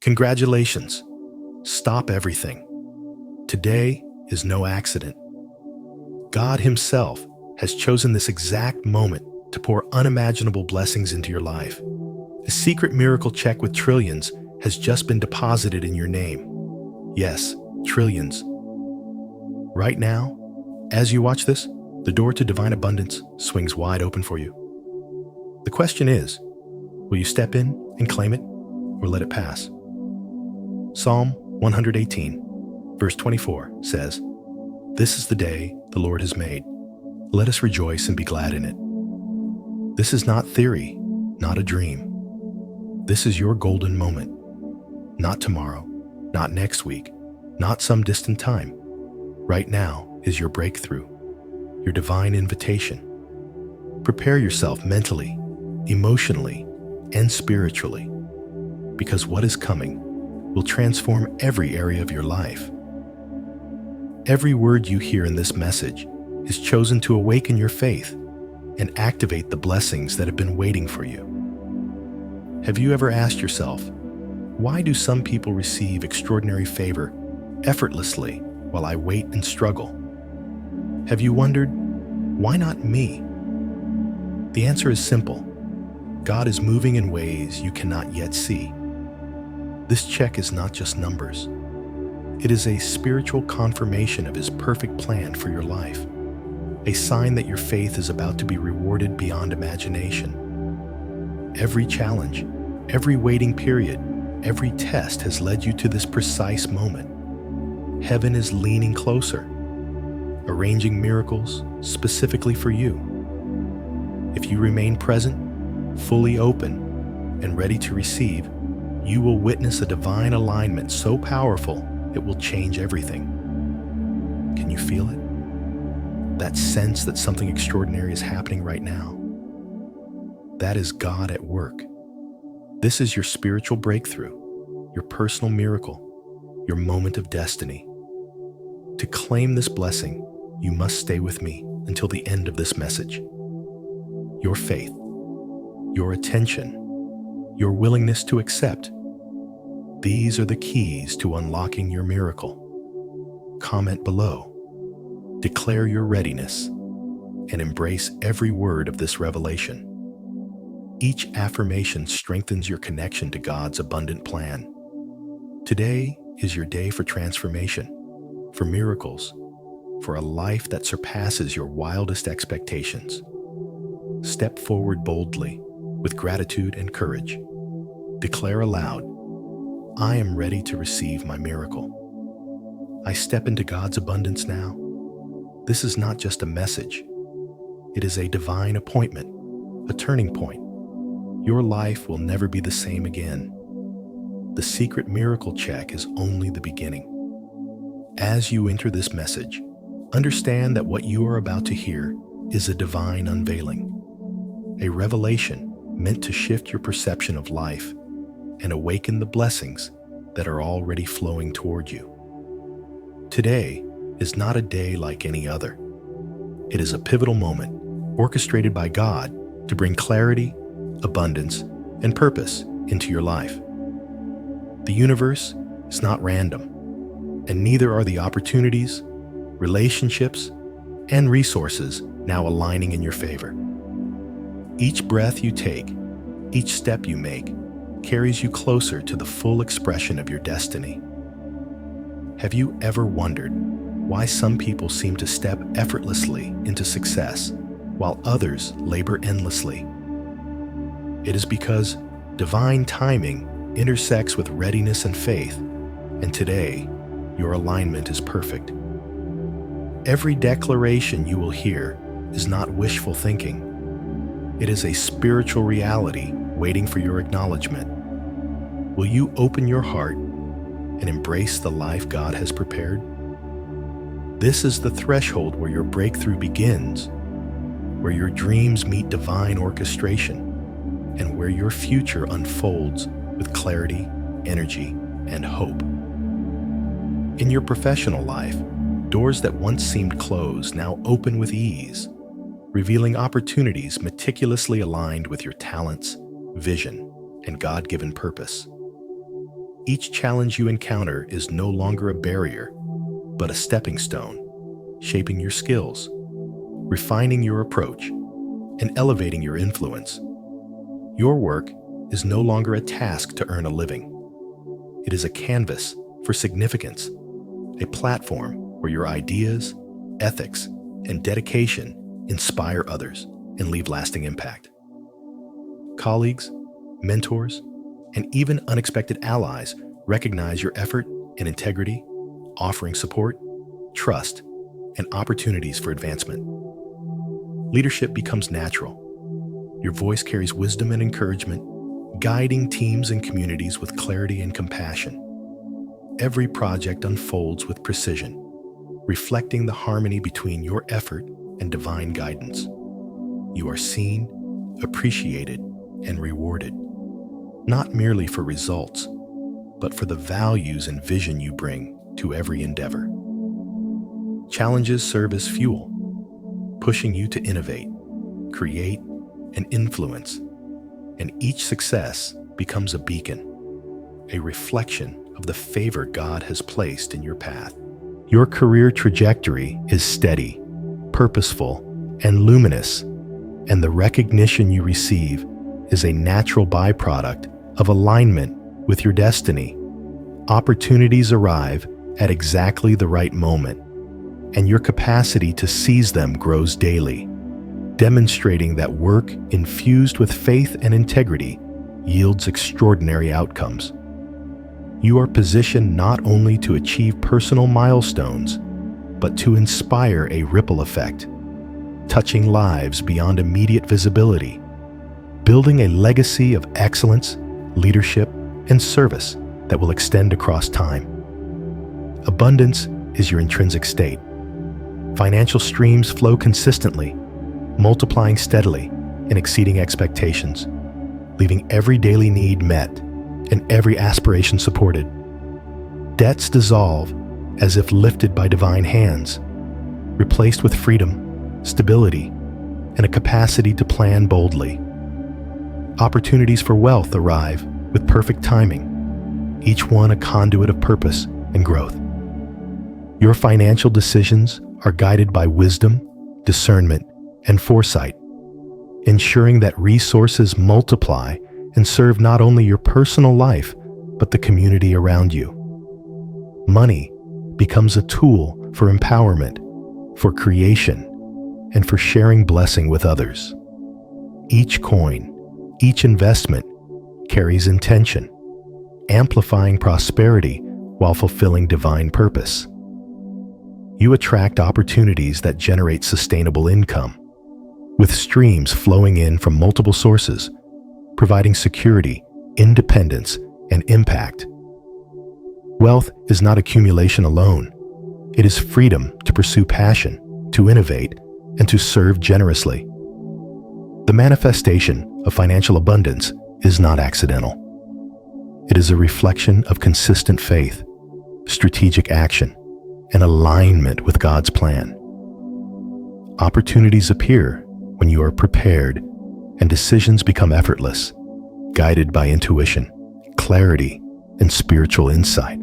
Congratulations. Stop everything. Today is no accident. God Himself has chosen this exact moment to pour unimaginable blessings into your life. A secret miracle check with trillions has just been deposited in your name. Yes, trillions. Right now, as you watch this, the door to divine abundance swings wide open for you. The question is, will you step in and claim it, or let it pass? Psalm 118, verse 24 says, "This is the day the Lord has made. Let us rejoice and be glad in it." This is not theory, not a dream. This is your golden moment. Not tomorrow, not next week, not some distant time. Right now is your breakthrough, your divine invitation. Prepare yourself mentally, emotionally, and spiritually, because what is coming will transform every area of your life. Every word you hear in this message is chosen to awaken your faith and activate the blessings that have been waiting for you. Have you ever asked yourself, why do some people receive extraordinary favor effortlessly while I wait and struggle? Have you wondered, why not me? The answer is simple. God is moving in ways you cannot yet see. This check is not just numbers. It is a spiritual confirmation of His perfect plan for your life, a sign that your faith is about to be rewarded beyond imagination. Every challenge, every waiting period, every test has led you to this precise moment. Heaven is leaning closer, arranging miracles specifically for you. If you remain present, fully open, and ready to receive, you will witness a divine alignment so powerful it will change everything. Can you feel it? That sense that something extraordinary is happening right now? That is God at work. This is your spiritual breakthrough, your personal miracle, your moment of destiny. To claim this blessing, you must stay with me until the end of this message. Your faith, your attention, your willingness to accept. These are the keys to unlocking your miracle. Comment below, declare your readiness, and embrace every word of this revelation. Each affirmation strengthens your connection to God's abundant plan. Today is your day for transformation, for miracles, for a life that surpasses your wildest expectations. Step forward boldly, with gratitude and courage. Declare aloud, I am ready to receive my miracle. I step into God's abundance now. This is not just a message. It is a divine appointment, a turning point. Your life will never be the same again. The secret miracle check is only the beginning. As you enter this message, understand that what you are about to hear is a divine unveiling, a revelation meant to shift your perception of life and awaken the blessings that are already flowing toward you. Today is not a day like any other. It is a pivotal moment orchestrated by God to bring clarity, abundance, and purpose into your life. The universe is not random, and neither are the opportunities, relationships, and resources now aligning in your favor. Each breath you take, each step you make, carries you closer to the full expression of your destiny. Have you ever wondered why some people seem to step effortlessly into success while others labor endlessly? It is because divine timing intersects with readiness and faith, and today, your alignment is perfect. Every declaration you will hear is not wishful thinking. It is a spiritual reality waiting for your acknowledgement. Will you open your heart and embrace the life God has prepared? This is the threshold where your breakthrough begins, where your dreams meet divine orchestration, and where your future unfolds with clarity, energy, and hope. In your professional life, doors that once seemed closed now open with ease, revealing opportunities meticulously aligned with your talents, vision, and God-given purpose. Each challenge you encounter is no longer a barrier, but a stepping stone, shaping your skills, refining your approach, and elevating your influence. Your work is no longer a task to earn a living. It is a canvas for significance, a platform where your ideas, ethics, and dedication inspire others and leave lasting impact. Colleagues, mentors, and even unexpected allies recognize your effort and integrity, offering support, trust, and opportunities for advancement. Leadership becomes natural. Your voice carries wisdom and encouragement, guiding teams and communities with clarity and compassion. Every project unfolds with precision, reflecting the harmony between your effort and divine guidance. You are seen, appreciated, and rewarded, not merely for results, but for the values and vision you bring to every endeavor. Challenges serve as fuel, pushing you to innovate, create, and influence, and each success becomes a beacon, a reflection of the favor God has placed in your path. Your career trajectory is steady, purposeful, and luminous, and the recognition you receive is a natural byproduct of alignment with your destiny. Opportunities arrive at exactly the right moment, and your capacity to seize them grows daily, demonstrating that work infused with faith and integrity yields extraordinary outcomes. You are positioned not only to achieve personal milestones, but to inspire a ripple effect, touching lives beyond immediate visibility, building a legacy of excellence, leadership, and service that will extend across time. Abundance is your intrinsic state. Financial streams flow consistently, multiplying steadily and exceeding expectations, leaving every daily need met and every aspiration supported. Debts dissolve as if lifted by divine hands, replaced with freedom, stability, and a capacity to plan boldly. Opportunities for wealth arrive with perfect timing, each one a conduit of purpose and growth. Your financial decisions are guided by wisdom, discernment, and foresight, ensuring that resources multiply and serve not only your personal life, but the community around you. Money becomes a tool for empowerment, for creation, and for sharing blessing with others. Each coin, each investment carries intention, amplifying prosperity while fulfilling divine purpose. You attract opportunities that generate sustainable income, with streams flowing in from multiple sources, providing security, independence, and impact. Wealth is not accumulation alone. It is freedom to pursue passion, to innovate, and to serve generously. The manifestation of financial abundance is not accidental. It is a reflection of consistent faith, strategic action, and alignment with God's plan. Opportunities appear when you are prepared, and decisions become effortless, guided by intuition, clarity, and spiritual insight.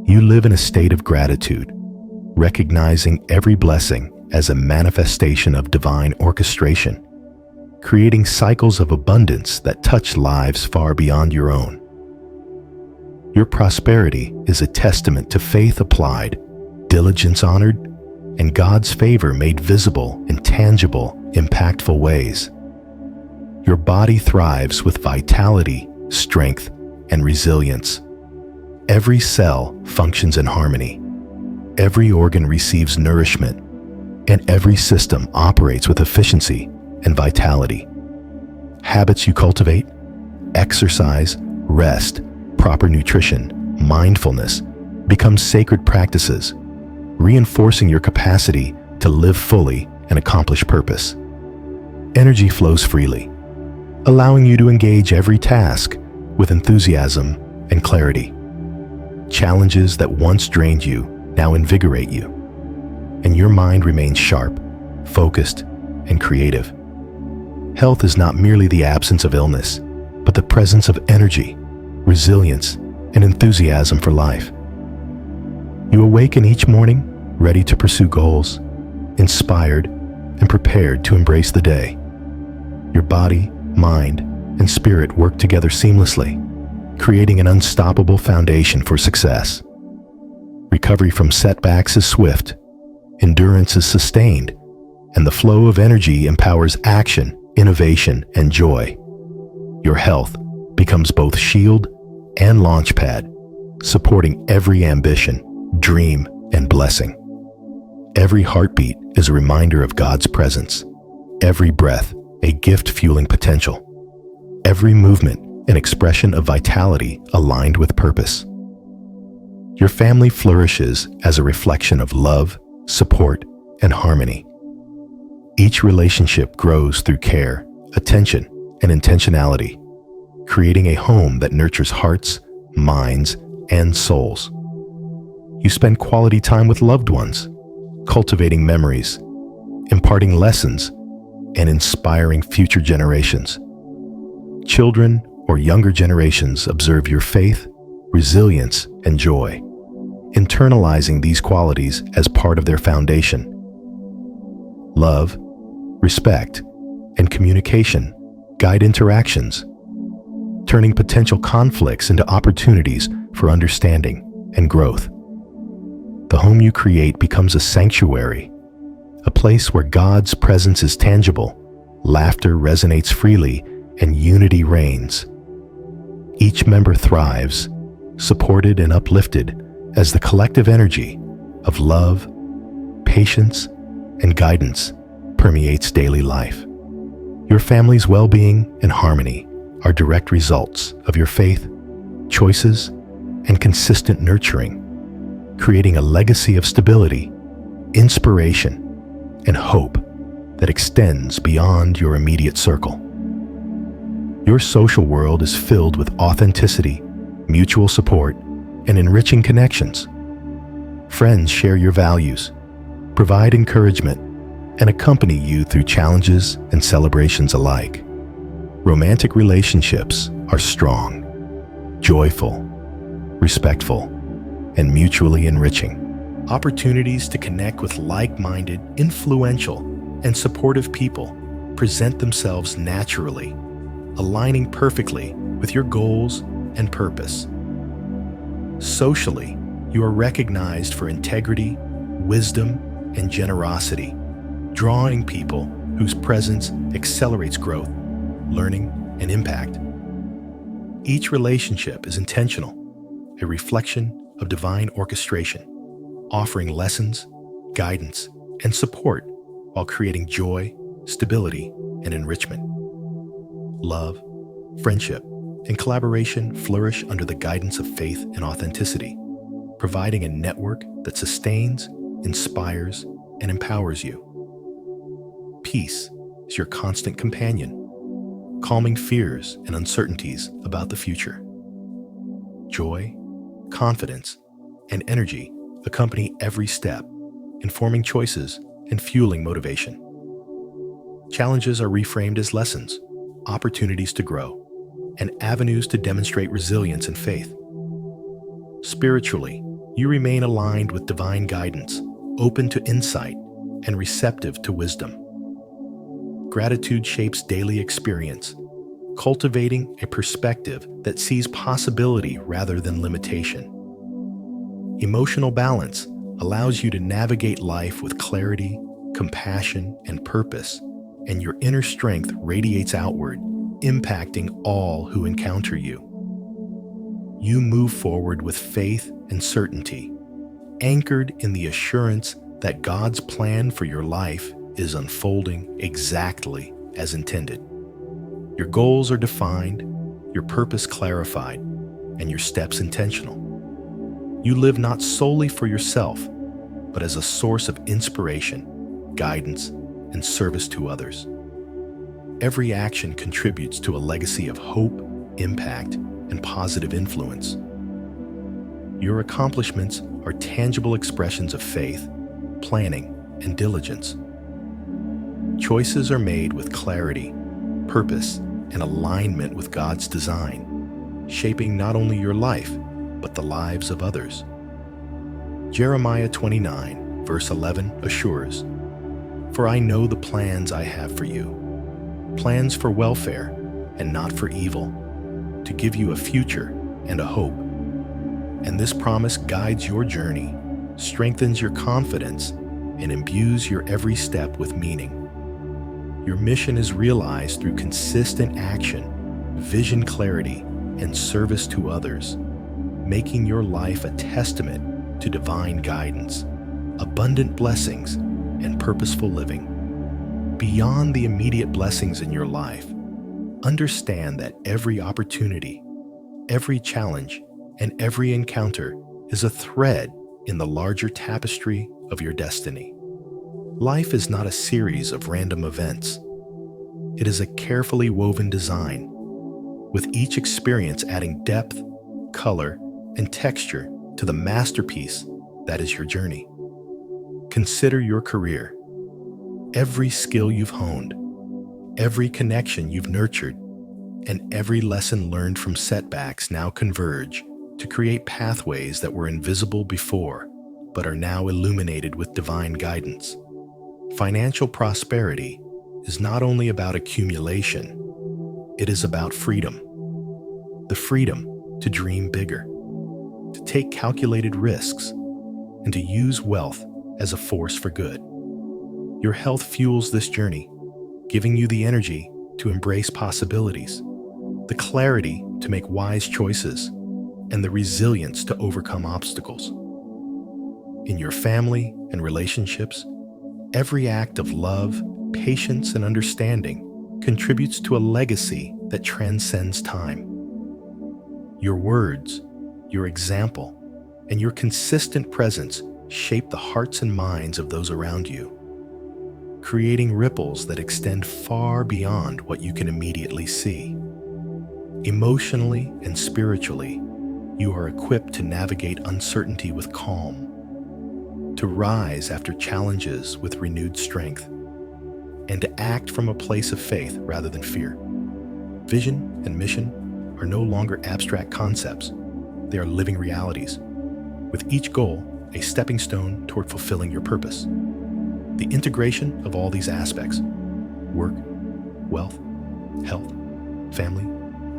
You live in a state of gratitude, recognizing every blessing as a manifestation of divine orchestration, creating cycles of abundance that touch lives far beyond your own. Your prosperity is a testament to faith applied, diligence honored, and God's favor made visible in tangible, impactful ways. Your body thrives with vitality, strength, and resilience. Every cell functions in harmony. Every organ receives nourishment, and every system operates with efficiency and vitality. Habits you cultivate, exercise, rest, proper nutrition, mindfulness, become sacred practices, reinforcing your capacity to live fully and accomplish purpose. Energy flows freely, allowing you to engage every task with enthusiasm and clarity. Challenges that once drained you now invigorate you, and your mind remains sharp, focused, and creative. Health is not merely the absence of illness, but the presence of energy, resilience, and enthusiasm for life. You awaken each morning ready to pursue goals, inspired and prepared to embrace the day. Your body, mind, and spirit work together seamlessly, creating an unstoppable foundation for success. Recovery from setbacks is swift, endurance is sustained, and the flow of energy empowers action, innovation, and joy. Your health becomes both shield and launchpad, supporting every ambition, dream, and blessing. Every heartbeat is a reminder of God's presence. Every breath, a gift fueling potential. Every movement, an expression of vitality aligned with purpose. Your family flourishes as a reflection of love, support, and harmony. Each relationship grows through care, attention, and intentionality, creating a home that nurtures hearts, minds, and souls. You spend quality time with loved ones, cultivating memories, imparting lessons, and inspiring future generations. Children or younger generations observe your faith, resilience, and joy, internalizing these qualities as part of their foundation. Love, respect, and communication guide interactions, turning potential conflicts into opportunities for understanding and growth. The home you create becomes a sanctuary, a place where God's presence is tangible, laughter resonates freely, and unity reigns. Each member thrives, supported and uplifted as the collective energy of love, patience, and guidance permeates daily life. Your family's well-being and harmony are direct results of your faith, choices, and consistent nurturing, creating a legacy of stability, inspiration, and hope that extends beyond your immediate circle. Your social world is filled with authenticity, mutual support, and enriching connections. Friends share your values, provide encouragement, and accompany you through challenges and celebrations alike. Romantic relationships are strong, joyful, respectful, and mutually enriching. Opportunities to connect with like-minded, influential, and supportive people present themselves naturally, aligning perfectly with your goals and purpose. Socially, you are recognized for integrity, wisdom, and generosity, drawing people whose presence accelerates growth, learning, and impact. Each relationship is intentional, a reflection of divine orchestration, offering lessons, guidance, and support while creating joy, stability, and enrichment. Love, friendship, and collaboration flourish under the guidance of faith and authenticity, providing a network that sustains, inspires, and empowers you. Peace is your constant companion, calming fears and uncertainties about the future. Joy, confidence, and energy accompany every step, informing choices and fueling motivation. Challenges are reframed as lessons, opportunities to grow, and avenues to demonstrate resilience and faith. Spiritually, you remain aligned with divine guidance, open to insight, and receptive to wisdom. Gratitude shapes daily experience, cultivating a perspective that sees possibility rather than limitation. Emotional balance allows you to navigate life with clarity, compassion, and purpose, and your inner strength radiates outward, impacting all who encounter you. You move forward with faith and certainty, anchored in the assurance that God's plan for your life is unfolding exactly as intended. Your goals are defined, your purpose clarified, and your steps intentional. You live not solely for yourself, but as a source of inspiration, guidance, and service to others. Every action contributes to a legacy of hope, impact, and positive influence. Your accomplishments are tangible expressions of faith, planning, and diligence. Choices are made with clarity, purpose, and alignment with God's design, shaping not only your life, but the lives of others. Jeremiah 29, verse 11 assures, "For I know the plans I have for you, plans for welfare and not for evil, to give you a future and a hope." And this promise guides your journey, strengthens your confidence, and imbues your every step with meaning. Your mission is realized through consistent action, vision clarity, and service to others, making your life a testament to divine guidance, abundant blessings, and purposeful living. Beyond the immediate blessings in your life, understand that every opportunity, every challenge, and every encounter is a thread in the larger tapestry of your destiny. Life is not a series of random events. It is a carefully woven design, with each experience adding depth, color, and texture to the masterpiece that is your journey. Consider your career. Every skill you've honed, every connection you've nurtured, and every lesson learned from setbacks now converge to create pathways that were invisible before, but are now illuminated with divine guidance. Financial prosperity is not only about accumulation, it is about freedom. The freedom to dream bigger, to take calculated risks, and to use wealth as a force for good. Your health fuels this journey, giving you the energy to embrace possibilities, the clarity to make wise choices, and the resilience to overcome obstacles. In your family and relationships, every act of love, patience, and understanding contributes to a legacy that transcends time. Your words, your example, and your consistent presence shape the hearts and minds of those around you, creating ripples that extend far beyond what you can immediately see. Emotionally and spiritually, you are equipped to navigate uncertainty with calm, to rise after challenges with renewed strength, and to act from a place of faith rather than fear. Vision and mission are no longer abstract concepts. They are living realities, with each goal a stepping stone toward fulfilling your purpose. The integration of all these aspects, work, wealth, health, family,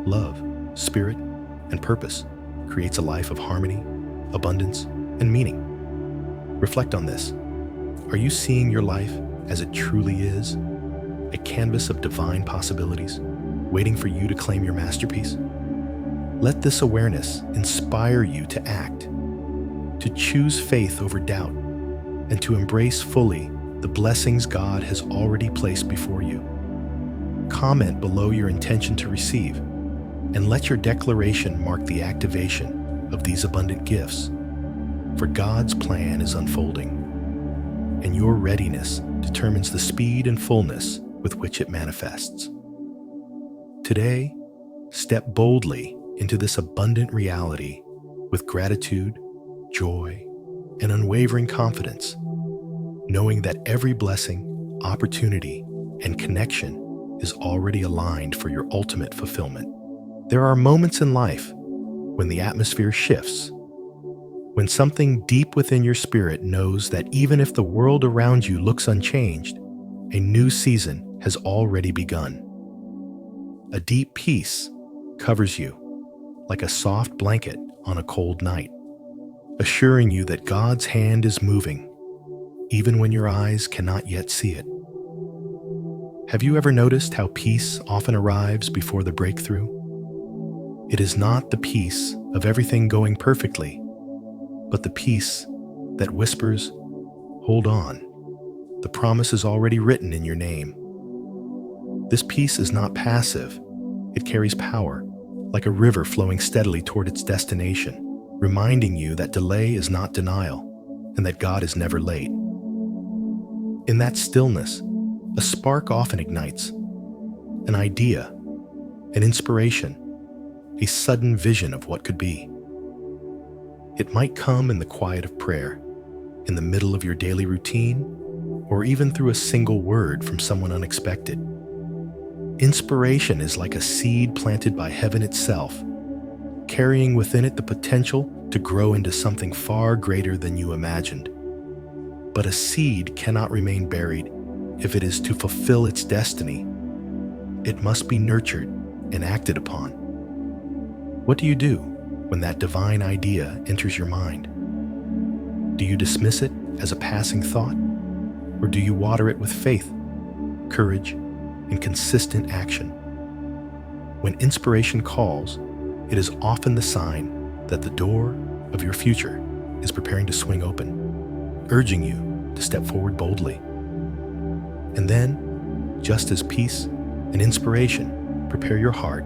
love, spirit, and purpose, creates a life of harmony, abundance, and meaning. Reflect on this. Are you seeing your life as it truly is? A canvas of divine possibilities, waiting for you to claim your masterpiece? Let this awareness inspire you to act, to choose faith over doubt, and to embrace fully the blessings God has already placed before you. Comment below your intention to receive, and let your declaration mark the activation of these abundant gifts. For God's plan is unfolding, and your readiness determines the speed and fullness with which it manifests. Today, step boldly into this abundant reality with gratitude, joy, and unwavering confidence, knowing that every blessing, opportunity, and connection is already aligned for your ultimate fulfillment. There are moments in life when the atmosphere shifts, when something deep within your spirit knows that even if the world around you looks unchanged, a new season has already begun. A deep peace covers you like a soft blanket on a cold night, assuring you that God's hand is moving, even when your eyes cannot yet see it. Have you ever noticed how peace often arrives before the breakthrough? It is not the peace of everything going perfectly, but the peace that whispers, "Hold on, the promise is already written in your name." This peace is not passive. It carries power, like a river flowing steadily toward its destination, reminding you that delay is not denial and that God is never late. In that stillness, a spark often ignites, an idea, an inspiration, a sudden vision of what could be. It might come in the quiet of prayer, in the middle of your daily routine, or even through a single word from someone unexpected. Inspiration is like a seed planted by heaven itself, carrying within it the potential to grow into something far greater than you imagined. But a seed cannot remain buried if it is to fulfill its destiny. It must be nurtured and acted upon. What do you do when that divine idea enters your mind? Do you dismiss it as a passing thought, or do you water it with faith, courage, and consistent action? When inspiration calls, it is often the sign that the door of your future is preparing to swing open, urging you to step forward boldly. And then, just as peace and inspiration prepare your heart,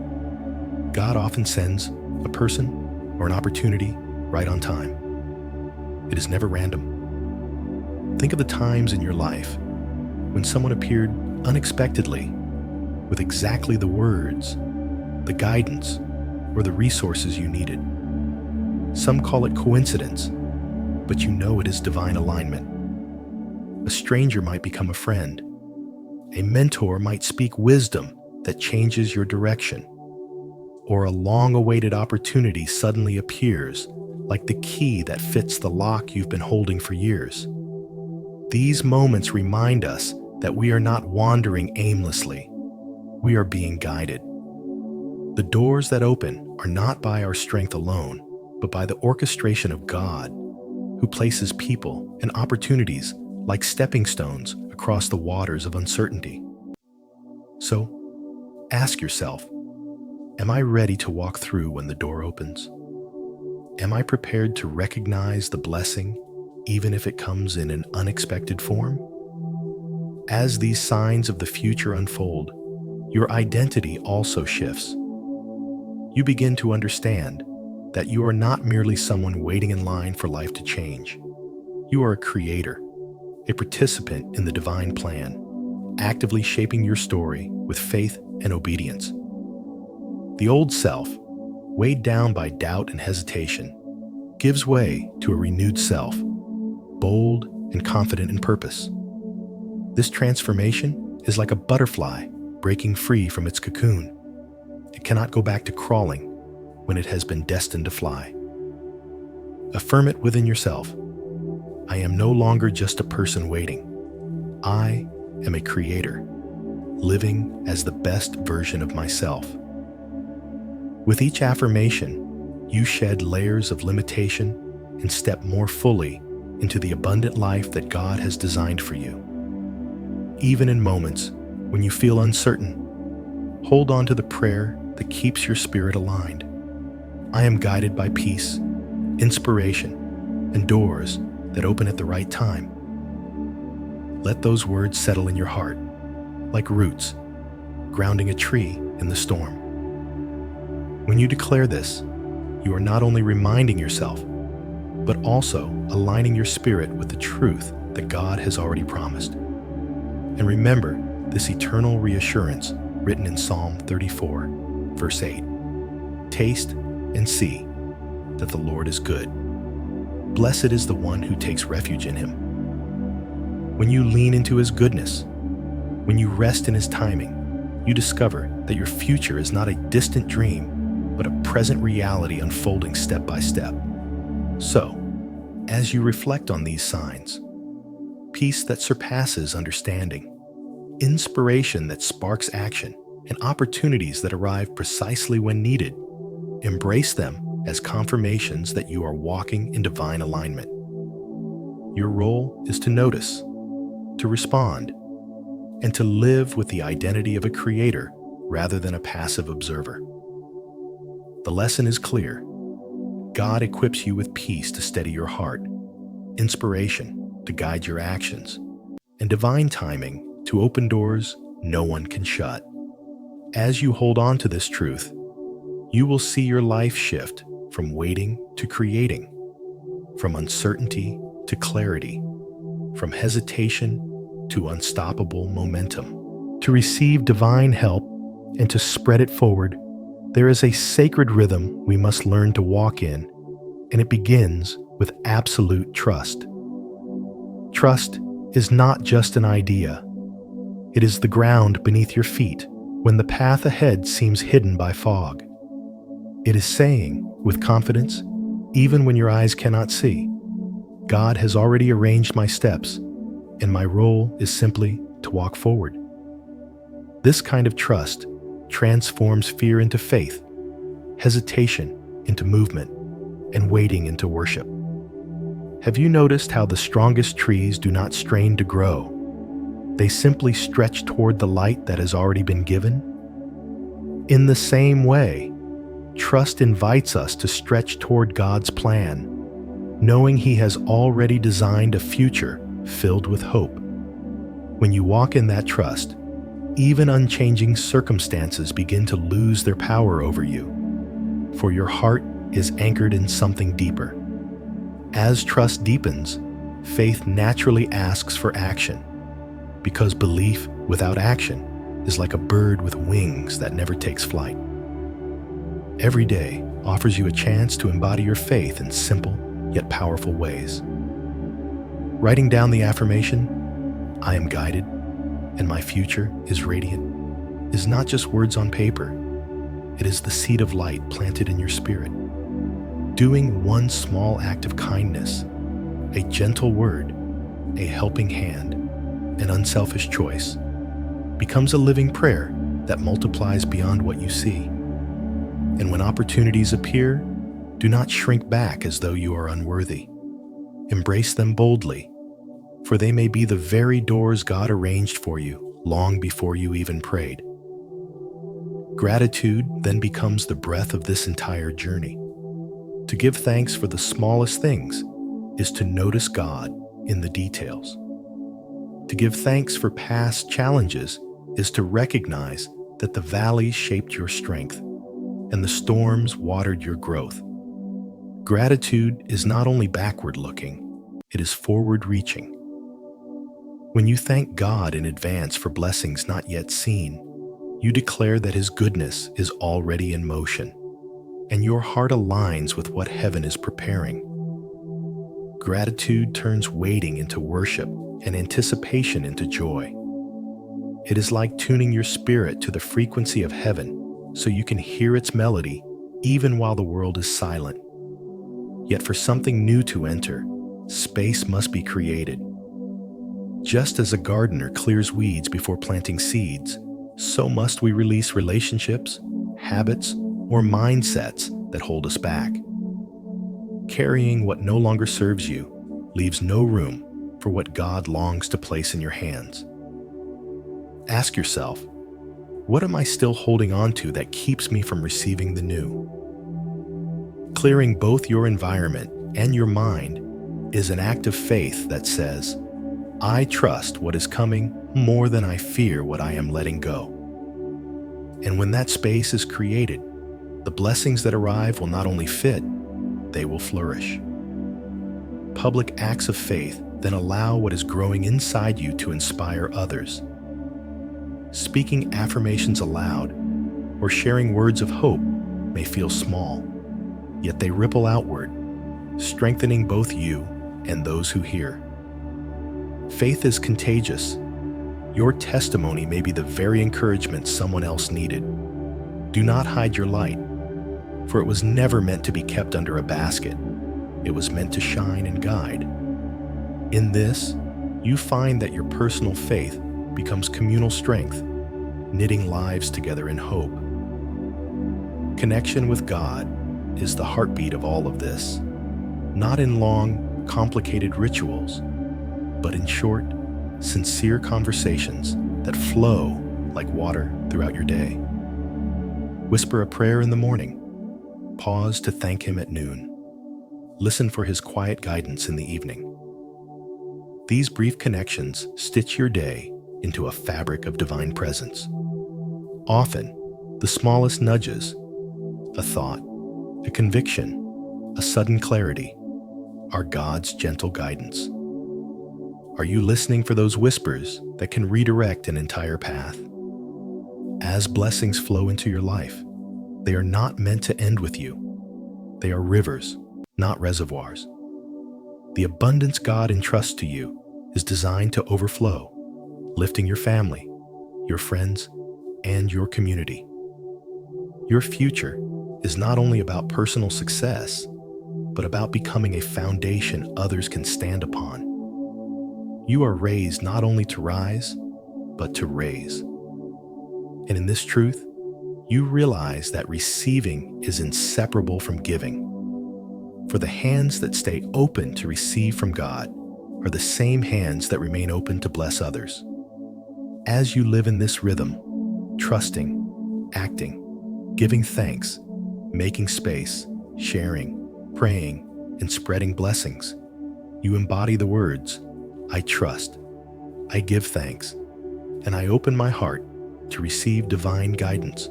God often sends a person or an opportunity right on time. It is never random. Think of the times in your life when someone appeared unexpectedly with exactly the words, the guidance, or the resources you needed. Some call it coincidence, but you know it is divine alignment. A stranger might become a friend. A mentor might speak wisdom that changes your direction. Or a long-awaited opportunity suddenly appears, like the key that fits the lock you've been holding for years. These moments remind us that we are not wandering aimlessly. We are being guided. The doors that open are not by our strength alone, but by the orchestration of God, who places people and opportunities like stepping stones across the waters of uncertainty. So, ask yourself, am I ready to walk through when the door opens? Am I prepared to recognize the blessing, even if it comes in an unexpected form? As these signs of the future unfold, your identity also shifts. You begin to understand that you are not merely someone waiting in line for life to change. You are a creator, a participant in the divine plan, actively shaping your story with faith and obedience. The old self, weighed down by doubt and hesitation, gives way to a renewed self, bold and confident in purpose. This transformation is like a butterfly breaking free from its cocoon. It cannot go back to crawling when it has been destined to fly. Affirm it within yourself. I am no longer just a person waiting. I am a creator, living as the best version of myself. With each affirmation, you shed layers of limitation and step more fully into the abundant life that God has designed for you. Even in moments when you feel uncertain, hold on to the prayer that keeps your spirit aligned. I am guided by peace, inspiration, and doors that open at the right time. Let those words settle in your heart, like roots, grounding a tree in the storm. When you declare this, you are not only reminding yourself, but also aligning your spirit with the truth that God has already promised. And remember this eternal reassurance written in Psalm 34, verse 8. Taste and see that the Lord is good. Blessed is the one who takes refuge in him. When you lean into his goodness, when you rest in his timing, you discover that your future is not a distant dream, but a present reality unfolding step by step. So, as you reflect on these signs, peace that surpasses understanding, inspiration that sparks action, and opportunities that arrive precisely when needed, embrace them as confirmations that you are walking in divine alignment. Your role is to notice, to respond, and to live with the identity of a creator rather than a passive observer. The lesson is clear. God equips you with peace to steady your heart, inspiration to guide your actions, and divine timing to open doors no one can shut. As you hold on to this truth, you will see your life shift from waiting to creating, from uncertainty to clarity, from hesitation to unstoppable momentum. To receive divine help and to spread it forward, there is a sacred rhythm we must learn to walk in, and it begins with absolute trust. Trust is not just an idea. It is the ground beneath your feet when the path ahead seems hidden by fog. It is saying, with confidence, even when your eyes cannot see. God has already arranged my steps, and my role is simply to walk forward. This kind of trust transforms fear into faith, hesitation into movement, and waiting into worship. Have you noticed how the strongest trees do not strain to grow? They simply stretch toward the light that has already been given? In the same way, trust invites us to stretch toward God's plan, knowing He has already designed a future filled with hope. When you walk in that trust, even unchanging circumstances begin to lose their power over you, for your heart is anchored in something deeper. As trust deepens, faith naturally asks for action, because belief without action is like a bird with wings that never takes flight. Every day offers you a chance to embody your faith in simple yet powerful ways. Writing down the affirmation, "I am guided and my future is radiant," is not just words on paper. It is the seed of light planted in your spirit. Doing one small act of kindness, a gentle word, a helping hand, an unselfish choice, becomes a living prayer that multiplies beyond what you see. And when opportunities appear, do not shrink back as though you are unworthy. Embrace them boldly, for they may be the very doors God arranged for you long before you even prayed. Gratitude then becomes the breath of this entire journey. To give thanks for the smallest things is to notice God in the details. To give thanks for past challenges is to recognize that the valleys shaped your strength and the storms watered your growth. Gratitude is not only backward-looking, it is forward-reaching. When you thank God in advance for blessings not yet seen, you declare that His goodness is already in motion, and your heart aligns with what heaven is preparing. Gratitude turns waiting into worship and anticipation into joy. It is like tuning your spirit to the frequency of heaven so you can hear its melody even while the world is silent. Yet for something new to enter, space must be created. Just as a gardener clears weeds before planting seeds, so must we release relationships, habits, or mindsets that hold us back. Carrying what no longer serves you leaves no room for what God longs to place in your hands. Ask yourself, what am I still holding on to that keeps me from receiving the new? Clearing both your environment and your mind is an act of faith that says, I trust what is coming more than I fear what I am letting go. And when that space is created, the blessings that arrive will not only fit, they will flourish. Public acts of faith then allow what is growing inside you to inspire others. Speaking affirmations aloud or sharing words of hope may feel small, yet they ripple outward, strengthening both you and those who hear. Faith is contagious. Your testimony may be the very encouragement someone else needed. Do not hide your light, for it was never meant to be kept under a basket. It was meant to shine and guide. In this, you find that your personal faith becomes communal strength, knitting lives together in hope. Connection with God is the heartbeat of all of this, not in long, complicated rituals, but in short, sincere conversations that flow like water throughout your day. Whisper a prayer in the morning. Pause to thank Him at noon. Listen for His quiet guidance in the evening. These brief connections stitch your day into a fabric of divine presence. Often, the smallest nudges, a thought, a conviction, a sudden clarity, are God's gentle guidance. Are you listening for those whispers that can redirect an entire path? As blessings flow into your life, they are not meant to end with you. They are rivers, not reservoirs. The abundance God entrusts to you is designed to overflow, lifting your family, your friends, and your community. Your future is not only about personal success, but about becoming a foundation others can stand upon. You are raised not only to rise, but to raise. And in this truth, you realize that receiving is inseparable from giving. For the hands that stay open to receive from God are the same hands that remain open to bless others. As you live in this rhythm, trusting, acting, giving thanks, making space, sharing, praying, and spreading blessings, you embody the words, I trust, I give thanks, and I open my heart to receive divine guidance.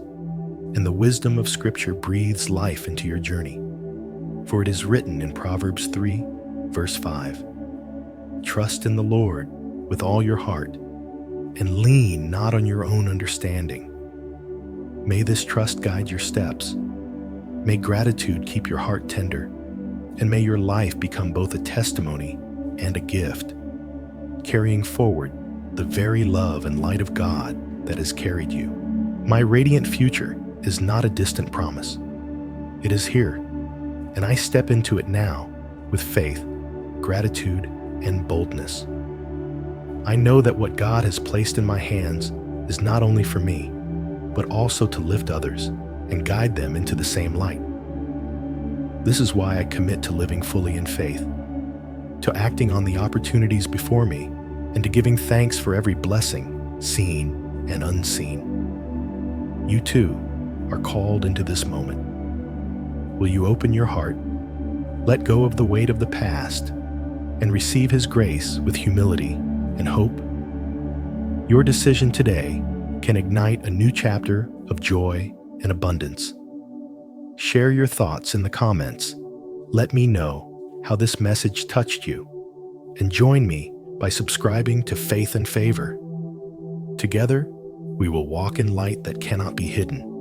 And the wisdom of Scripture breathes life into your journey. For it is written in Proverbs 3, verse 5, trust in the Lord with all your heart, and lean not on your own understanding. May this trust guide your steps. May gratitude keep your heart tender, and may your life become both a testimony and a gift, carrying forward the very love and light of God that has carried you. My radiant future is not a distant promise. It is here, and I step into it now with faith, gratitude, and boldness. I know that what God has placed in my hands is not only for me, but also to lift others and guide them into the same light. This is why I commit to living fully in faith, to acting on the opportunities before me, and to giving thanks for every blessing, seen and unseen. You too are called into this moment. Will you open your heart, let go of the weight of the past, and receive His grace with humility and hope? Your decision today can ignite a new chapter of joy and abundance. Share your thoughts in the comments. Let me know how this message touched you, and join me by subscribing to Faith and Favor. Together, we will walk in light that cannot be hidden.